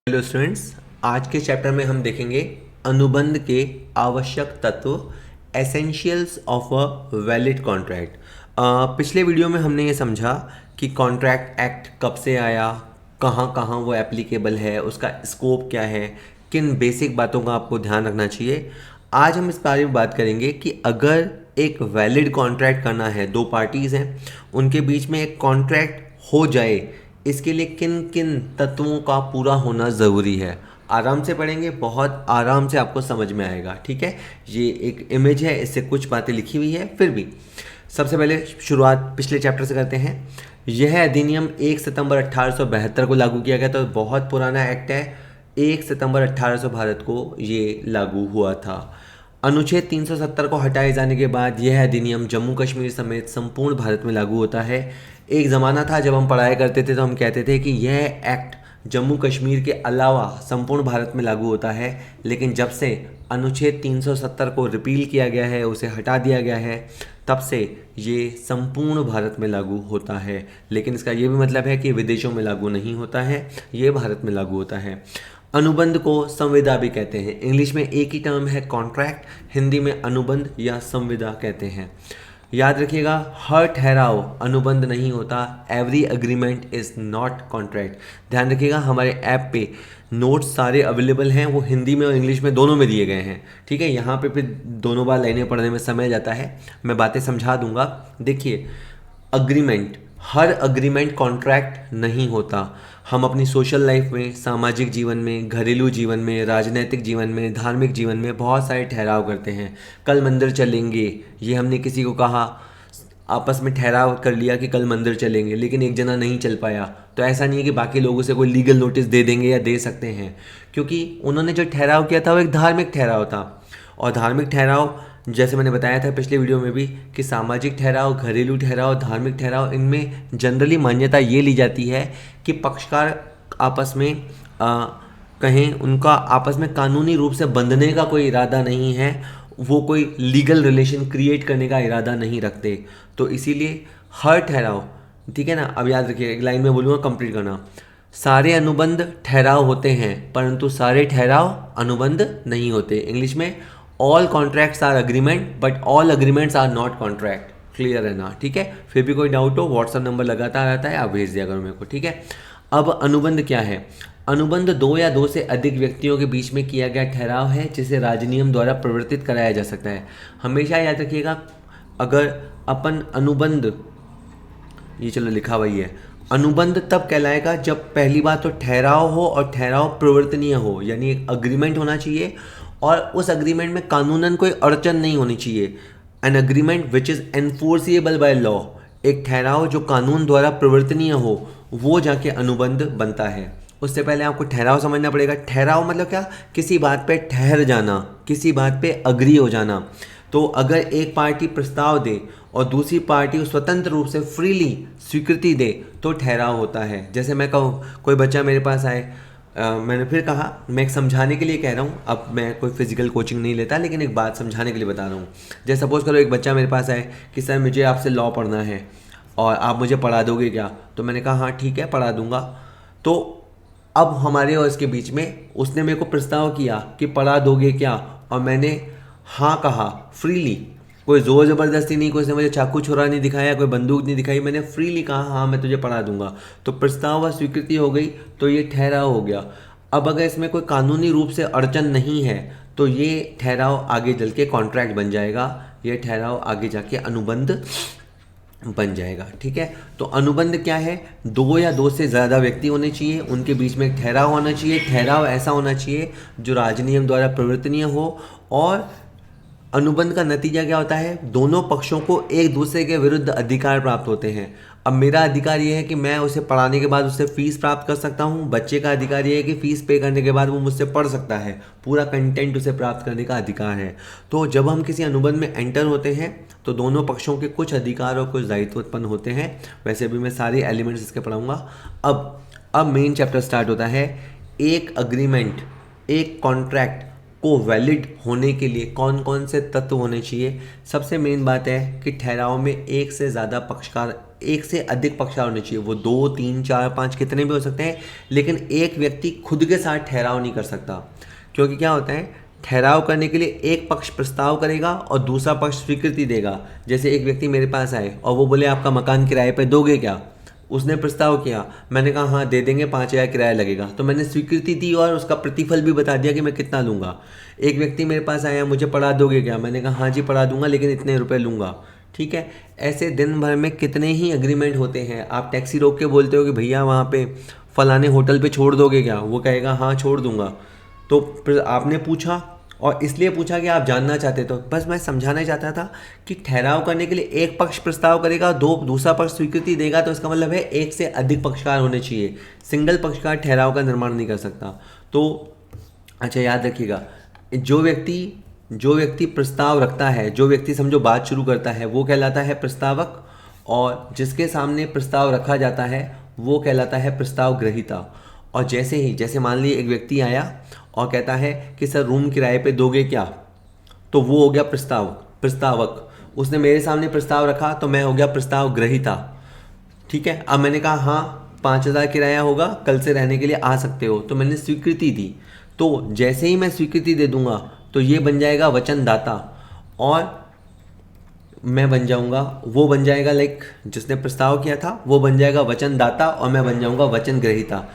Hello students, आज के chapter में हम देखेंगे अनुबंध के आवश्यक तत्व, essentials of a valid contract. पिछले वीडियो में हमने ये समझा कि कॉन्ट्रैक्ट एक्ट कब से आया, कहाँ कहाँ वो एप्लीकेबल है, उसका स्कोप क्या है, किन बेसिक बातों का आपको ध्यान रखना चाहिए। आज हम इस बारे में बात करेंगे कि अगर एक वैलिड कॉन्ट्रैक्ट करना है, दो पार्टीज़ हैं, उनके बीच में एक कॉन्ट्रैक्ट हो जाए, इसके लिए किन किन तत्वों का पूरा होना ज़रूरी है। आराम से पढ़ेंगे, बहुत आराम से आपको समझ में आएगा। ठीक है, ये एक इमेज है, इससे कुछ बातें लिखी हुई है, फिर भी सबसे पहले शुरुआत पिछले चैप्टर से करते हैं। यह अधिनियम 1 सितंबर 1872 को लागू किया गया, तो बहुत पुराना एक्ट है। 1 सितंबर 1800 भारत को ये लागू हुआ था। अनुच्छेद 370 को हटाए जाने के बाद यह अधिनियम जम्मू कश्मीर समेत संपूर्ण भारत में लागू होता है। एक ज़माना था जब हम पढ़ाई करते थे तो हम कहते थे कि यह एक्ट जम्मू कश्मीर के अलावा संपूर्ण भारत में लागू होता है, लेकिन जब से अनुच्छेद 370 को रिपील किया गया है, उसे हटा दिया गया है, तब से ये संपूर्ण भारत में लागू होता है। लेकिन इसका ये भी मतलब है कि विदेशों में लागू नहीं होता है, ये भारत में लागू होता है। अनुबंध को संविदा भी कहते हैं। इंग्लिश में एक ही टर्म है कॉन्ट्रैक्ट, हिंदी में अनुबंध या संविदा कहते हैं। याद रखिएगा, हर ठहराव अनुबंध नहीं होता। Every agreement is not contract. ध्यान रखिएगा, हमारे ऐप पे नोट्स सारे अवेलेबल हैं, वो हिंदी में और इंग्लिश में दोनों में दिए गए हैं। ठीक है, यहाँ पे फिर दोनों बार लाइनें पढ़ने में समय जाता है, मैं बातें समझा दूंगा। देखिए, अग्रीमेंट, हर अग्रीमेंट कॉन्ट्रैक्ट नहीं होता। हम अपनी सोशल लाइफ में, सामाजिक जीवन में, घरेलू जीवन में, राजनीतिक जीवन में, धार्मिक जीवन में बहुत सारे ठहराव करते हैं। कल मंदिर चलेंगे, ये हमने किसी को कहा, आपस में ठहराव कर लिया कि कल मंदिर चलेंगे, लेकिन एक जना नहीं चल पाया, तो ऐसा नहीं है कि बाकी लोगों से कोई लीगल नोटिस दे देंगे या दे सकते हैं, क्योंकि उन्होंने जो ठहराव किया था वो एक धार्मिक ठहराव था। और धार्मिक ठहराव, जैसे मैंने बताया था पिछले वीडियो में भी, कि सामाजिक ठहराव, घरेलू ठहराव, धार्मिक ठहराव, इनमें जनरली मान्यता ये ली जाती है कि पक्षकार आपस में कहें, उनका आपस में कानूनी रूप से बंधने का कोई इरादा नहीं है, वो कोई लीगल रिलेशन क्रिएट करने का इरादा नहीं रखते। तो इसीलिए हर ठहराव, ठीक है ना, अब याद रखिए, एक लाइन में बोलूँगा, कंप्लीट करना। सारे अनुबंध ठहराव होते हैं, परंतु सारे ठहराव अनुबंध नहीं होते। इंग्लिश में all contracts are agreement but all agreements are not contract. Clear है ना? ठीक है, फिर भी कोई डाउट हो, व्हाट्सअप नंबर लगाता रहता है, आप भेज दिया करो मेरे को। ठीक है, अब अनुबंध क्या है? अनुबंध दो या दो से अधिक व्यक्तियों के बीच में किया गया ठहराव है, जिसे राजनियम द्वारा प्रवर्तित कराया जा सकता है। हमेशा याद रखिएगा, अगर अपन अनुबंध, ये चलो लिखा हुआ ही है, अनुबंध तब कहलाएगा जब पहली बात तो ठहराव हो और ठहराव प्रवर्तनीय हो, यानी एक अग्रीमेंट होना चाहिए और उस अग्रीमेंट में कानूनन कोई अड़चन नहीं होनी चाहिए। An agreement which is enforceable by law, एक ठहराव जो कानून द्वारा प्रवर्तनीय हो, वो जाके अनुबंध बनता है। उससे पहले आपको ठहराव समझना पड़ेगा। ठहराव मतलब क्या? किसी बात पे ठहर जाना, किसी बात पे अग्री हो जाना। तो अगर एक पार्टी प्रस्ताव दे और दूसरी पार्टी स्वतंत्र रूप से फ्रीली स्वीकृति दे, तो ठहराव होता है। जैसे मैं कहूँ, कोई बच्चा मेरे पास आए, मैंने फिर कहा, मैं एक समझाने के लिए कह रहा हूँ, अब मैं कोई फिजिकल कोचिंग नहीं लेता, लेकिन एक बात समझाने के लिए बता रहा हूँ। जैसे सपोज करो एक बच्चा मेरे पास आए कि सर मुझे आपसे लॉ पढ़ना है और आप मुझे पढ़ा दोगे क्या? तो मैंने कहा हाँ ठीक है, पढ़ा दूंगा। तो अब हमारे और इसके बीच में उसने मेरे को प्रस्ताव किया कि पढ़ा दोगे क्या, और मैंने हाँ कहा फ्रीली, कोई ज़ोर ज़बरदस्ती नहीं, कोई से मुझे चाकू छुरा नहीं दिखाया, कोई बंदूक नहीं दिखाई, मैंने फ्रीली कहा हाँ मैं तुझे पढ़ा दूंगा। तो प्रस्ताव व स्वीकृति हो गई, तो ये ठहराव हो गया। अब अगर इसमें कोई कानूनी रूप से अड़चन नहीं है, तो ये ठहराव आगे चल के कॉन्ट्रैक्ट बन जाएगा, ये ठहराव आगे जाके अनुबंध बन जाएगा। ठीक है, तो अनुबंध क्या है? दो या दो से ज़्यादा व्यक्ति होने चाहिए, उनके बीच में एक ठहराव होना चाहिए। ठहराव ऐसा होना चाहिए जो राजनियम द्वारा प्रवर्तनीय हो, और अनुबंध का नतीजा क्या होता है? दोनों पक्षों को एक दूसरे के विरुद्ध अधिकार प्राप्त होते हैं। अब मेरा अधिकार ये है कि मैं उसे पढ़ाने के बाद उससे फीस प्राप्त कर सकता हूँ, बच्चे का अधिकार ये है कि फीस पे करने के बाद वो मुझसे पढ़ सकता है, पूरा कंटेंट उसे प्राप्त करने का अधिकार है। तो जब हम किसी अनुबंध में एंटर होते हैं, तो दोनों पक्षों के कुछ अधिकार और कुछ दायित्व उत्पन्न होते हैं। वैसे भी मैं सारे एलिमेंट्स इसके पढ़ाऊँगा। अब मेन चैप्टर स्टार्ट होता है। एक अग्रीमेंट, एक कॉन्ट्रैक्ट को वैलिड होने के लिए कौन कौन से तत्व होने चाहिए। सबसे मेन बात है कि ठहराव में एक से ज़्यादा पक्षकार, एक से अधिक पक्षकार होने चाहिए। वो 2, 3, 4, 5 कितने भी हो सकते हैं, लेकिन एक व्यक्ति खुद के साथ ठहराव नहीं कर सकता। क्योंकि क्या होता है, ठहराव करने के लिए एक पक्ष प्रस्ताव करेगा और दूसरा पक्ष स्वीकृति देगा। जैसे एक व्यक्ति मेरे पास आए और वो बोले आपका मकान किराए पे दोगे क्या। उसने प्रस्ताव किया, मैंने कहा हाँ दे देंगे, 5,000 किराया लगेगा, तो मैंने स्वीकृति दी और उसका प्रतिफल भी बता दिया कि मैं कितना लूँगा। एक व्यक्ति मेरे पास आया, मुझे पढ़ा दोगे क्या, मैंने कहा हाँ जी पढ़ा दूंगा, लेकिन इतने रुपए लूँगा। ठीक है, ऐसे दिन भर में कितने ही एग्रीमेंट होते हैं। आप टैक्सी रोक के बोलते हो कि भैया वहाँ पे फलाने होटल पे छोड़ दोगे क्या, वो कहेगा हाँ छोड़ दूंगा। तो फिर आपने पूछा, और इसलिए पूछा कि आप जानना चाहते, तो बस मैं समझाना चाहता था कि ठहराव करने के लिए एक पक्ष प्रस्ताव करेगा, दूसरा पक्ष स्वीकृति देगा, तो इसका मतलब है एक से अधिक पक्षकार होने चाहिए। सिंगल पक्षकार ठहराव का निर्माण नहीं कर सकता। तो अच्छा याद रखिएगा, जो व्यक्ति प्रस्ताव रखता है, जो व्यक्ति समझो बात शुरू करता है, वो कहलाता है प्रस्तावक, और जिसके सामने प्रस्ताव रखा जाता है वो कहलाता है प्रस्ताव ग्रहीता। और जैसे मान लीजिए एक व्यक्ति आया और कहता है कि सर रूम किराए पे दोगे क्या, तो वो हो गया प्रस्तावक। उसने मेरे सामने प्रस्ताव रखा तो मैं हो गया प्रस्ताव ग्रहीता। ठीक है, अब मैंने कहा हाँ 5,000 किराया होगा, कल से रहने के लिए आ सकते हो, तो मैंने स्वीकृति दी। तो जैसे ही मैं स्वीकृति दे दूंगा तो ये बन जाएगा वचनदाता, और मैं बन जाऊंगा, वो बन जाएगा लाइक जिसने प्रस्ताव किया था वो बन जाएगा वचनदाता, और मैं बन जाऊंगा वचन ग्रहीता।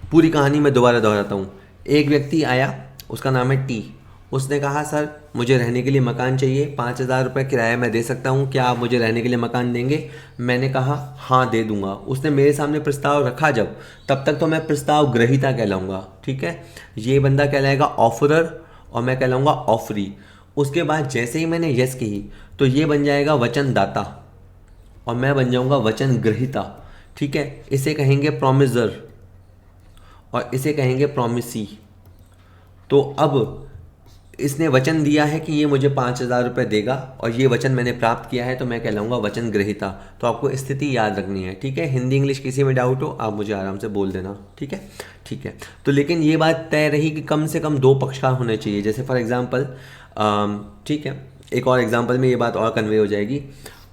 पूरी कहानी मैं दोबारा दोहराता हूँ। एक व्यक्ति आया, उसका नाम है टी। उसने कहा सर मुझे रहने के लिए मकान चाहिए, 5,000 रुपये किराया मैं दे सकता हूँ, क्या आप मुझे रहने के लिए मकान देंगे। मैंने कहा हाँ दे दूंगा। उसने मेरे सामने प्रस्ताव रखा जब, तब तक तो मैं प्रस्ताव ग्रहीता कहलाऊंगा। ठीक है, ये बंदा कहलाएगा ऑफरर और मैं कहलाऊंगा ऑफरी। उसके बाद जैसे ही मैंने यस कही तो ये बन जाएगा वचनदाता और मैं बन जाऊंगा वचन ग्रहीता। ठीक है, इसे कहेंगे प्रॉमिसर और इसे कहेंगे प्रॉमिसी। तो अब इसने वचन दिया है कि ये मुझे 5,000 रुपये देगा और ये वचन मैंने प्राप्त किया है, तो मैं कहलाऊंगा वचन ग्रहीता। तो आपको स्थिति याद रखनी है। ठीक है, हिंदी इंग्लिश किसी में डाउट हो आप मुझे आराम से बोल देना। ठीक है, ठीक है। तो लेकिन ये बात तय रही कि कम से कम 2 पक्षकार होने चाहिए। जैसे फॉर एग्जाम्पल, ठीक है, एक और एग्जाम्पल में ये बात और कन्वे हो जाएगी।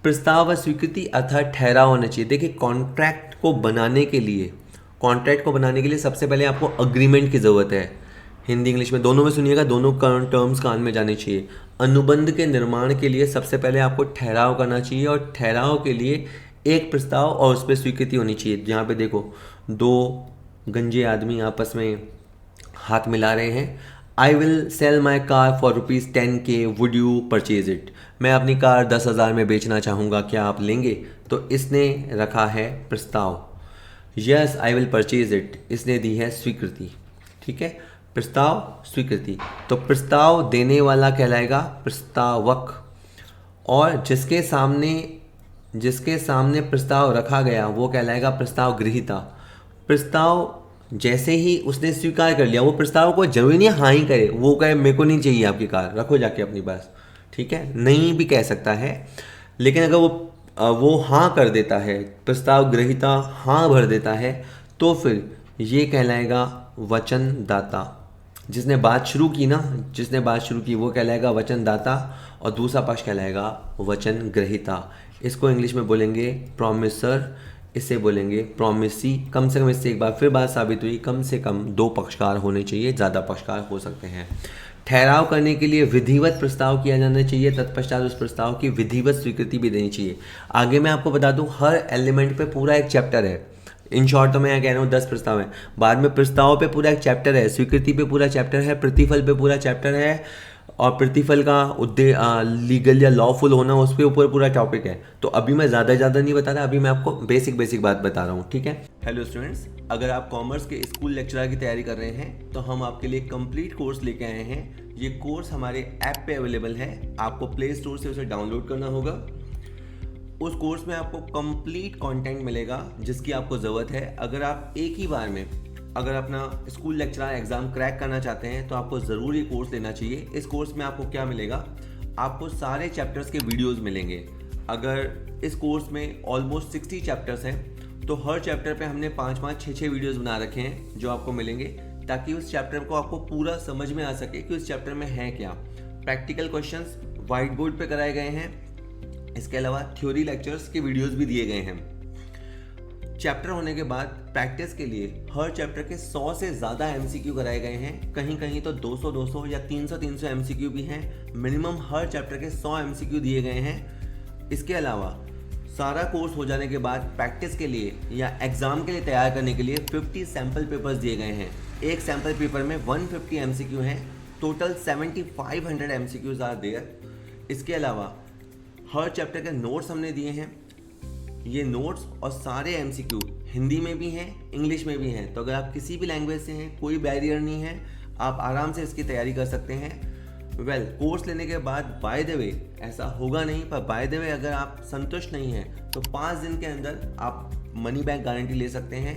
प्रस्ताव व स्वीकृति अर्थात ठहराव होना चाहिए। देखिए कॉन्ट्रैक्ट को बनाने के लिए सबसे पहले आपको अग्रीमेंट की ज़रूरत है। हिंदी इंग्लिश में दोनों में सुनिएगा, दोनों टर्म्स कान में जाने चाहिए। अनुबंध के निर्माण के लिए सबसे पहले आपको ठहराव करना चाहिए और ठहराव के लिए एक प्रस्ताव और उस पर स्वीकृति होनी चाहिए। जहाँ पे देखो 2 गंजे आदमी आपस में हाथ मिला रहे हैं। I will sell my car for ₹10K, would you purchase it. मैं अपनी कार 10,000 में बेचना चाहूँगा, क्या आप लेंगे। तो इसने रखा है प्रस्ताव, yes I will purchase it, इसने दी है स्वीकृति। ठीक है, प्रस्ताव स्वीकृति। तो प्रस्ताव देने वाला कहलाएगा प्रस्तावक और जिसके सामने प्रस्ताव रखा गया वो कहलाएगा प्रस्ताव गृहीता। प्रस्ताव जैसे ही उसने स्वीकार कर लिया, वो प्रस्ताव को जरूरी नहीं हाँ ही करे, वो कहे मेरे को नहीं चाहिए आपकी कार, रखो जाके अपनी पास। ठीक है, नहीं भी कह सकता है, लेकिन अगर वो हाँ कर देता है, प्रस्ताव ग्रहीता हाँ भर देता है, तो फिर ये कहलाएगा वचनदाता। जिसने बात शुरू की वो कहलाएगा वचनदाता और दूसरा पक्ष कहलाएगा वचन ग्रहीता। इसको इंग्लिश में बोलेंगे प्रॉमिसर, इसे बोलेंगे प्रॉमिसी। कम से कम इससे एक बार फिर बात साबित हुई, कम से कम 2 पक्षकार होने चाहिए, ज़्यादा पक्षकार हो सकते हैं। ठहराव करने के लिए विधिवत प्रस्ताव किया जाना चाहिए, तत्पश्चात उस प्रस्ताव की विधिवत स्वीकृति भी देनी चाहिए। आगे मैं आपको बता दूं, हर एलिमेंट पे पूरा एक चैप्टर है। इन शॉर्ट तो मैं यहाँ कह रहा हूँ 10 प्रस्ताव हैं, बाद में प्रस्ताव पे पूरा एक चैप्टर है, स्वीकृति पे पूरा चैप्टर है, प्रतिफल पे पूरा चैप्टर है, और प्रतिफल का लीगल या लॉफुल होना उस पर ऊपर पूरा टॉपिक है। तो अभी मैं ज़्यादा नहीं बता रहा, अभी मैं आपको बेसिक बात बता रहा हूँ। ठीक है, हेलो स्टूडेंट्स, अगर आप कॉमर्स के स्कूल लेक्चरर की तैयारी कर रहे हैं तो हम आपके लिए कंप्लीट कोर्स लेके आए हैं। ये कोर्स हमारे ऐप पे अवेलेबल है, आपको प्ले स्टोर से उसे डाउनलोड करना होगा। उस कोर्स में आपको कंप्लीट कंटेंट मिलेगा जिसकी आपको ज़रूरत है। अगर आप एक ही बार में अगर अपना स्कूल लेक्चरर एग्ज़ाम क्रैक करना चाहते हैं तो आपको ज़रूर ये कोर्स लेना चाहिए। इस कोर्स में आपको क्या मिलेगा, आपको सारे चैप्टर्स के वीडियोस मिलेंगे। अगर इस कोर्स में ऑलमोस्ट 60 चैप्टर्स हैं तो हर चैप्टर पे हमने 5-5, 6-6 वीडियोस बना रखे हैं जो आपको मिलेंगे। ताकि उस चैप्टर को आपको पूरा समझ में आ सके कि उस चैप्टर में है क्या। प्रैक्टिकल क्वेश्चंस व्हाइट बोर्ड पे कराए गए हैं, इसके अलावा थ्योरी लेक्चर्स के वीडियोस भी दिए गए हैं। चैप्टर होने के बाद प्रैक्टिस के लिए हर चैप्टर के 100 से ज़्यादा एमसीक्यू कराए गए हैं, कहीं कहीं तो 200 या 300 एमसीक्यू भी हैं। मिनिमम हर चैप्टर के 100 एमसीक्यू दिए गए हैं। इसके अलावा सारा कोर्स हो जाने के बाद प्रैक्टिस के लिए या एग्ज़ाम के लिए तैयार करने के लिए 50 सैम्पल पेपर्स दिए गए हैं। एक सैम्पल पेपर में 150 एमसीक्यू हैं। Total 7500 MCQs are there. इसके अलावा हर चैप्टर के नोट्स हमने दिए हैं। ये नोट्स और सारे एमसीक्यू हिंदी में भी हैं, इंग्लिश में भी हैं। तो अगर आप किसी भी लैंग्वेज से हैं, कोई बैरियर नहीं है, आप आराम से इसकी तैयारी कर सकते हैं। कोर्स लेने के बाद बाय द वे ऐसा होगा नहीं, पर बाय द वे अगर आप संतुष्ट नहीं हैं तो 5 दिन के अंदर आप मनी बैक गारंटी ले सकते हैं।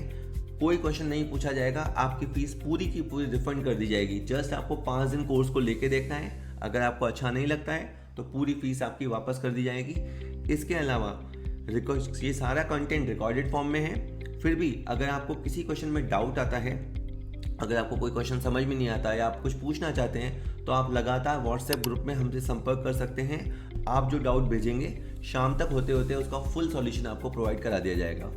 कोई क्वेश्चन नहीं पूछा जाएगा, आपकी फीस पूरी की पूरी रिफंड कर दी जाएगी। जस्ट आपको 5 दिन कोर्स को लेके देखना है। अगर आपको अच्छा नहीं लगता है तो पूरी फीस आपकी वापस कर दी जाएगी। इसके अलावा ये सारा कंटेंट रिकॉर्डेड फॉर्म में है। फिर भी अगर आपको किसी क्वेश्चन में डाउट आता है, अगर आपको कोई क्वेश्चन समझ में नहीं आता या आप कुछ पूछना चाहते हैं, तो आप लगातार व्हाट्सएप ग्रुप में हमसे संपर्क कर सकते हैं। आप जो डाउट भेजेंगे शाम तक होते होते उसका फुल सॉल्यूशन आपको प्रोवाइड करा दिया जाएगा।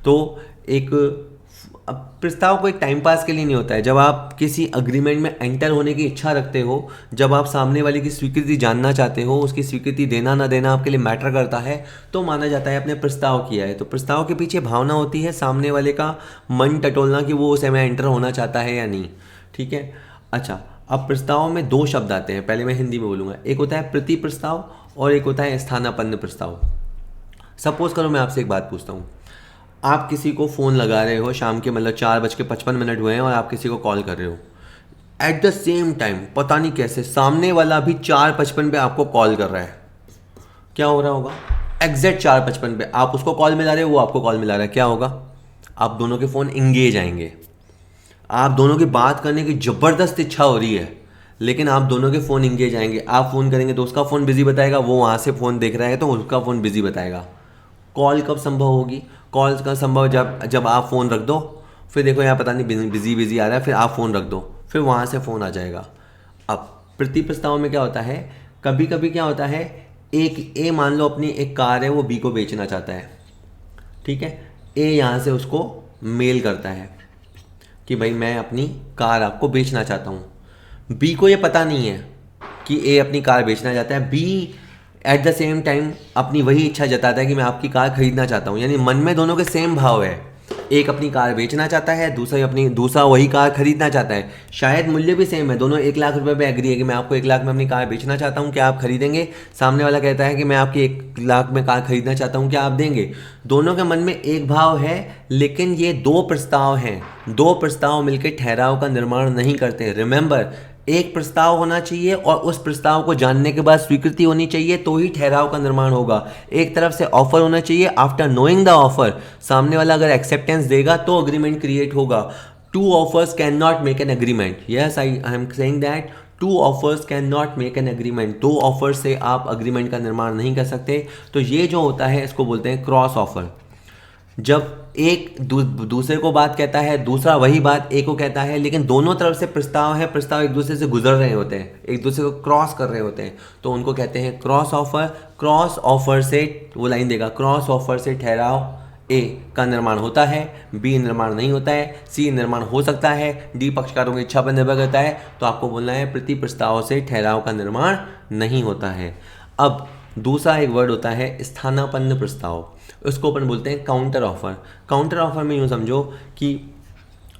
तो एक प्रस्ताव को एक टाइम पास के लिए नहीं होता है। जब आप किसी अग्रीमेंट में एंटर होने की इच्छा रखते हो, जब आप सामने वाले की स्वीकृति जानना चाहते हो, उसकी स्वीकृति देना ना देना आपके लिए मैटर करता है, तो माना जाता है आपने प्रस्ताव किया है। तो प्रस्ताव के पीछे भावना होती है सामने वाले का मन टटोलना कि वो उस में एंटर होना चाहता है या नहीं। ठीक है, अच्छा, अब प्रस्ताव में 2 शब्द आते हैं। पहले मैं हिंदी में बोलूँगा। एक होता है प्रति प्रस्ताव और एक होता है स्थानापन्न प्रस्ताव। सपोज करो मैं आपसे एक बात पूछता हूँ। आप किसी को फ़ोन लगा रहे हो, शाम के मतलब 4:55 हुए हैं और आप किसी को कॉल कर रहे हो। एट द सेम टाइम पता नहीं कैसे सामने वाला भी 4:55 पे आपको कॉल कर रहा है। क्या हो रहा होगा? एग्जैक्ट 4:55 पे आप उसको कॉल मिला रहे हो, वो आपको कॉल मिला रहा है। क्या होगा? आप दोनों के फ़ोन इंगेज आएंगे। आप दोनों की बात करने की ज़बरदस्त इच्छा हो रही है, लेकिन आप दोनों के फ़ोन इंगेज आएंगे। आप फ़ोन करेंगे तो उसका फ़ोन बिजी बताएगा, वो वहाँ से फ़ोन देख रहा है तो उसका फ़ोन बिजी बताएगा। कॉल कब संभव होगी? कॉल का संभव जब आप फ़ोन रख दो, फिर देखो यहाँ पता नहीं बिजी आ रहा है, फिर आप फ़ोन रख दो, फिर वहाँ से फ़ोन आ जाएगा। अब प्रति प्रस्ताव में क्या होता है, कभी कभी क्या होता है, एक ए मान लो अपनी एक कार है, वो बी को बेचना चाहता है। ठीक है, ए यहाँ से उसको मेल करता है कि भाई मैं अपनी कार आपको बेचना चाहता हूँ। बी को ये पता नहीं है कि ए अपनी कार बेचना चाहता है। B at the same time अपनी वही इच्छा जताता है कि मैं आपकी कार खरीदना चाहता हूँ। यानी मन में दोनों के सेम भाव है। एक अपनी कार बेचना चाहता है, दूसरा वही कार खरीदना चाहता है। शायद मूल्य भी सेम है, दोनों 1 लाख रुपए पे एग्री है कि मैं आपको 1 लाख में अपनी कार बेचना चाहता हूँ, क्या आप खरीदेंगे? सामने वाला कहता है कि मैं आपकी 1 लाख में कार खरीदना चाहता हूँ, क्या आप देंगे? दोनों के मन में एक भाव है, लेकिन ये 2 प्रस्ताव हैं। 2 प्रस्ताव मिलकर ठहराव का निर्माण नहीं करते। रिमेंबर, एक प्रस्ताव होना चाहिए और उस प्रस्ताव को जानने के बाद स्वीकृति होनी चाहिए, तो ही ठहराव का निर्माण होगा। एक तरफ से ऑफर होना चाहिए, आफ्टर नोइंग द ऑफर सामने वाला अगर एक्सेप्टेंस देगा तो अग्रीमेंट क्रिएट होगा। 2 offers can not make an agreement. Yes, I am saying that 2 offers can not make an agreement. 2 offer से आप अग्रीमेंट का निर्माण नहीं कर सकते। तो ये जो होता है इसको बोलते हैं क्रॉस ऑफर। जब एक दूसरे को बात कहता है, दूसरा वही बात एक को कहता है, लेकिन दोनों तरफ से प्रस्ताव है, प्रस्ताव एक दूसरे से गुजर रहे होते हैं, एक दूसरे को क्रॉस कर रहे होते हैं, तो उनको कहते हैं क्रॉस ऑफर। क्रॉस ऑफर से वो लाइन देगा, क्रॉस ऑफर से ठहराव ए का निर्माण होता है, बी निर्माण नहीं होता है, सी निर्माण हो सकता है, डी पक्षकारों की इच्छा पर निर्भर करता है। तो आपको बोलना है प्रति प्रस्ताव से ठहराव का निर्माण नहीं होता है। अब दूसरा एक वर्ड होता है स्थानापन्न प्रस्ताव, उसको अपन बोलते हैं काउंटर ऑफर। काउंटर ऑफर में यूँ समझो कि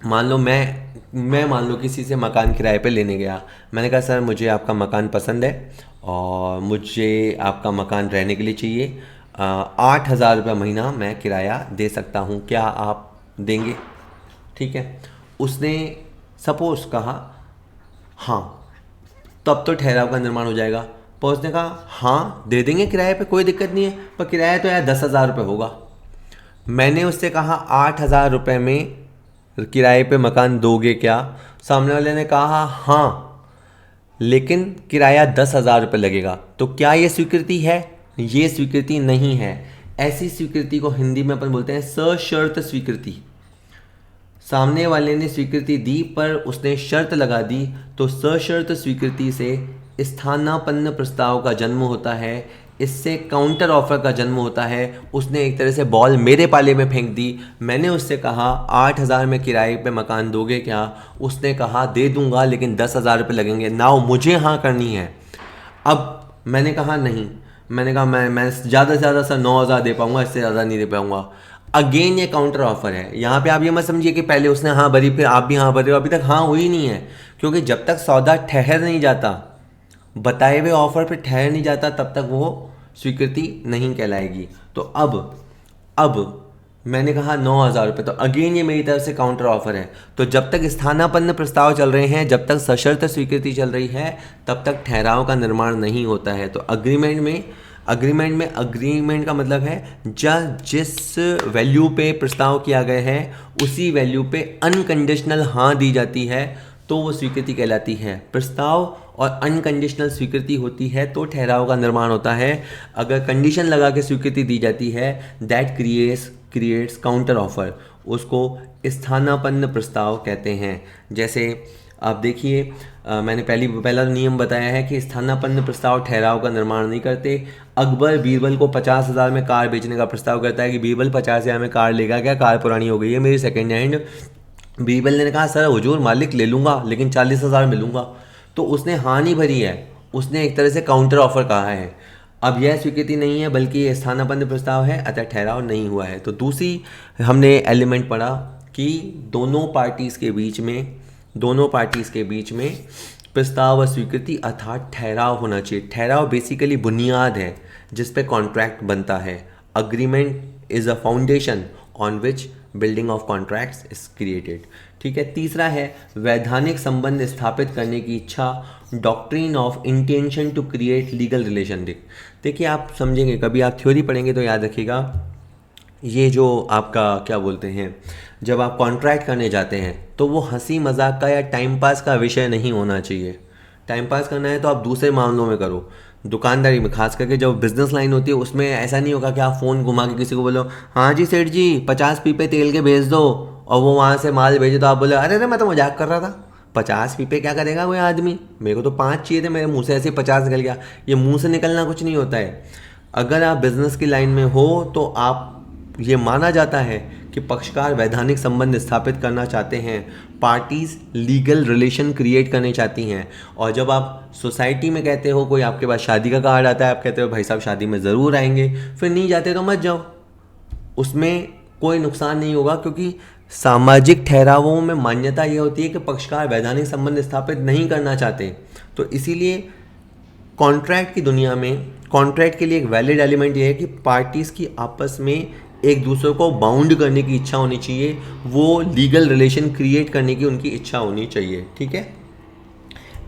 मान लो मैं मान लो किसी से मकान किराए पे लेने गया। मैंने कहा सर मुझे आपका मकान पसंद है और मुझे आपका मकान रहने के लिए चाहिए, 8,000 रुपये महीना मैं किराया दे सकता हूँ, क्या आप देंगे? ठीक है, उसने सपोज कहा हाँ, तब तो ठहराव का निर्माण हो जाएगा। पर उसने कहा हाँ दे देंगे किराए पे, कोई दिक्कत नहीं है, पर किराया तो यार 10,000 रुपये होगा। मैंने उससे कहा 8,000 रुपये में किराए पे मकान दोगे क्या? सामने वाले ने कहा हाँ, लेकिन किराया 10,000 रुपये लगेगा। तो क्या ये स्वीकृति है? ये स्वीकृति नहीं है। ऐसी स्वीकृति को हिंदी में अपन बोलते हैं सशर्त स्वीकृति। सामने वाले ने स्वीकृति दी पर उसने शर्त लगा दी तो सशर्त स्वीकृति से स्थानापन्न प्रस्ताव का जन्म होता है, इससे काउंटर ऑफर का जन्म होता है। उसने एक तरह से बॉल मेरे पाले में फेंक दी। मैंने उससे कहा 8,000 में किराए पे मकान दोगे क्या? उसने कहा दे दूंगा लेकिन 10,000 रुपये लगेंगे। नाउ मुझे हाँ करनी है। अब मैंने कहा नहीं, मैंने कहा मैं ज़्यादा से ज़्यादा सर 9,000 दे पाऊंगा, इससे ज़्यादा नहीं दे पाऊंगा। अगेन ये काउंटर ऑफर है। यहाँ पे आप ये मत समझिए कि पहले उसने हाँ भरी फिर आप भी हाँ भरे हो, अभी तक हाँ हुई नहीं है। क्योंकि जब तक सौदा ठहर नहीं जाता, बताए हुए ऑफर पे ठहर नहीं जाता, तब तक वो स्वीकृति नहीं कहलाएगी। तो अब मैंने कहा 9,000 रुपये, तो अगेन ये मेरी तरफ से काउंटर ऑफर है। तो जब तक स्थानापन्न प्रस्ताव चल रहे हैं, जब तक सशर्त स्वीकृति चल रही है, तब तक ठहराव का निर्माण नहीं होता है। तो अग्रीमेंट का मतलब है जिस वैल्यू पे प्रस्ताव किया गया है उसी वैल्यू पे अनकंडीशनल हाँ दी जाती है तो वो स्वीकृति कहलाती है। प्रस्ताव और अनकंडीशनल स्वीकृति होती है तो ठहराव का निर्माण होता है। अगर कंडीशन लगा के स्वीकृति दी जाती है, दैट क्रिएट्स काउंटर ऑफर, उसको स्थानापन्न प्रस्ताव कहते हैं। जैसे आप देखिए, मैंने पहला नियम बताया है कि स्थानापन्न प्रस्ताव ठहराव का निर्माण नहीं करते। अकबर बीरबल को 50,000 में कार बेचने का प्रस्ताव करता है कि बीरबल 50,000 में कार लेगा क्या? कार पुरानी हो गई है मेरी, सेकेंड हैंड। बीरबल ने कहा सर हुजूर मालिक ले लूँगा लेकिन 40,000 मिलूँगा। तो उसने हाँ नहीं भरी है, उसने एक तरह से काउंटर ऑफर कहा है। अब यह स्वीकृति नहीं है बल्कि ये स्थानापन्न प्रस्ताव है, अतः ठहराव नहीं हुआ है। तो दूसरी हमने एलिमेंट पढ़ा कि दोनों पार्टीज़ के बीच में प्रस्ताव व स्वीकृति अर्थात ठहराव होना चाहिए। ठहराव बेसिकली बुनियाद है जिस पे कॉन्ट्रैक्ट बनता है। Agreement is a foundation on which building of contracts is created. ठीक है। तीसरा है वैधानिक संबंध स्थापित करने की इच्छा, doctrine of intention to create legal relation. देखिए आप समझेंगे, कभी आप थ्योरी पढ़ेंगे तो याद रखिएगा, ये जो आपका क्या बोलते हैं, जब आप कॉन्ट्रैक्ट करने जाते हैं तो वो हंसी मजाक का या टाइम पास का विषय नहीं होना चाहिए। टाइम पास करना है तो आप दूसरे मामलों में करो। दुकानदारी में खास करके जब बिजनेस लाइन होती है उसमें ऐसा नहीं होगा कि आप फ़ोन घुमा के किसी को बोलो हाँ जी सेठ जी 50 पीपे तेल के भेज दो, और वो वहाँ से माल भेजे तो आप बोले अरे मैं तो मजाक कर रहा था, 50 पीपे क्या करेगा कोई आदमी, मेरे को तो 5 चाहिए थे, मेरे मुँह से ऐसे 50 निकल गया। ये मुँह से निकलना कुछ नहीं होता है। अगर आप बिजनेस की लाइन में हो तो आप ये माना जाता है कि पक्षकार वैधानिक संबंध स्थापित करना चाहते हैं, पार्टीज लीगल रिलेशन क्रिएट करने चाहती हैं। और जब आप सोसाइटी में कहते हो, कोई आपके पास शादी का कार्ड आता है, आप कहते हो भाई साहब शादी में ज़रूर आएंगे, फिर नहीं जाते तो मत जाओ, उसमें कोई नुकसान नहीं होगा। क्योंकि सामाजिक ठहरावों में मान्यता ये होती है कि पक्षकार वैधानिक संबंध स्थापित नहीं करना चाहते। तो इसीलिए कॉन्ट्रैक्ट की दुनिया में कॉन्ट्रैक्ट के लिए एक वैलिड एलिमेंट ये है कि पार्टीज़ की आपस में एक दूसरे को बाउंड करने की इच्छा होनी चाहिए, वो लीगल रिलेशन क्रिएट करने की उनकी इच्छा होनी चाहिए। ठीक है।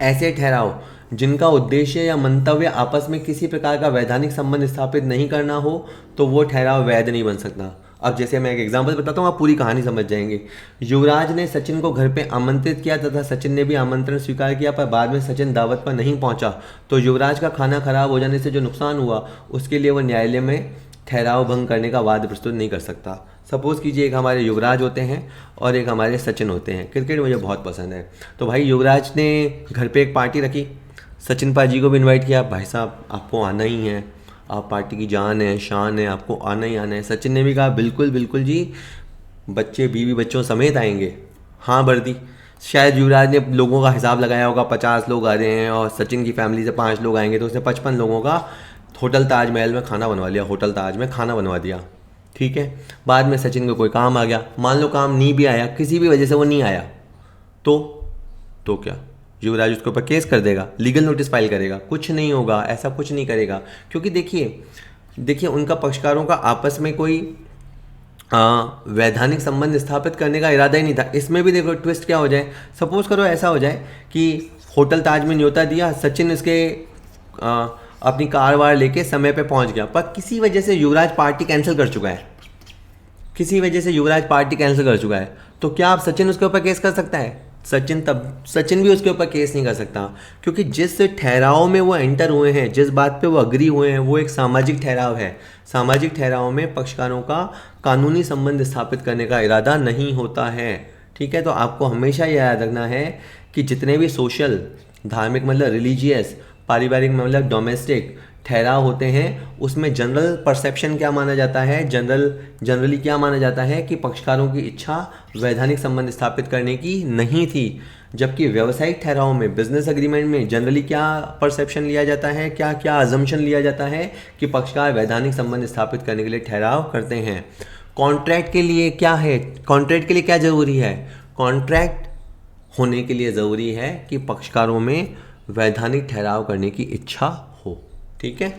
ऐसे ठहराव जिनका उद्देश्य या मंतव्य आपस में किसी प्रकार का वैधानिक संबंध स्थापित नहीं करना हो तो वो ठहराव वैध नहीं बन सकता। अब जैसे मैं एक एग्जांपल बताता हूँ, आप पूरी कहानी समझ जाएंगे। युवराज ने सचिन को घर पे आमंत्रित किया तथा सचिन ने भी आमंत्रण स्वीकार किया, पर बाद में सचिन दावत पर नहीं पहुंचा तो युवराज का खाना खराब हो जाने से जो नुकसान हुआ उसके लिए वह न्यायालय में ठहराव भंग करने का वाद प्रस्तुत नहीं कर सकता। सपोज़ कीजिए एक हमारे युवराज होते हैं और एक हमारे सचिन होते हैं। क्रिकेट मुझे बहुत पसंद है। तो भाई युवराज ने घर पे एक पार्टी रखी, सचिन पाजी को भी इनवाइट किया, भाई साहब आपको आना ही है, आप पार्टी की जान है शान है, आपको आना ही आना है। सचिन ने भी कहा बिल्कुल बिल्कुल जी, बच्चे बीवी बच्चों समेत आएंगे, हाँ भर दी। शायद युवराज ने लोगों का हिसाब लगाया होगा, 50 लोग आ रहे हैं और सचिन की फैमिली से 5 लोग आएंगे, तो उसने 55 लोगों का होटल ताजमहल में खाना बनवा लिया, होटल ताज में खाना बनवा दिया। ठीक है। बाद में सचिन को कोई काम आ गया, मान लो काम नहीं भी आया, किसी भी वजह से वो नहीं आया, तो क्या युवराज उसके ऊपर केस कर देगा, लीगल नोटिस फाइल करेगा? कुछ नहीं होगा, ऐसा कुछ नहीं करेगा। क्योंकि देखिए उनका पक्षकारों का आपस में कोई वैधानिक संबंध स्थापित करने का इरादा ही नहीं था। इसमें भी देखो ट्विस्ट क्या हो जाए, सपोज करो ऐसा हो जाए कि होटल ताज में न्योता दिया, सचिन इसके अपनी कार वार लेके समय पे पहुंच गया, पर किसी वजह से युवराज पार्टी कैंसिल कर चुका है, तो क्या आप सचिन उसके ऊपर केस कर सकता है? सचिन भी उसके ऊपर केस नहीं कर सकता, क्योंकि जिस ठहराव में वो एंटर हुए हैं, जिस बात पे वो अग्री हुए हैं, वो एक सामाजिक ठहराव है। सामाजिक ठहराव में पक्षकारों का कानूनी संबंध स्थापित करने का इरादा नहीं होता है। ठीक है, तो आपको हमेशा ये याद रखना है कि जितने भी सोशल, धार्मिक मतलब रिलीजियस, पारिवारिक मतलब डोमेस्टिक ठहराव होते हैं, उसमें जनरल परसेप्शन क्या माना जाता है, जनरली क्या माना जाता है कि पक्षकारों की इच्छा वैधानिक संबंध स्थापित करने की नहीं थी। जबकि व्यावसायिक ठहराव में, बिजनेस एग्रीमेंट में जनरली क्या परसेप्शन लिया जाता है, क्या क्या अजम्पशन लिया जाता है कि पक्षकार वैधानिक संबंध स्थापित करने के लिए ठहराव करते हैं। कॉन्ट्रैक्ट के लिए क्या है, कॉन्ट्रैक्ट के लिए क्या ज़रूरी है, कॉन्ट्रैक्ट होने के लिए ज़रूरी है कि पक्षकारों में वैधानिक ठहराव करने की इच्छा हो। ठीक है।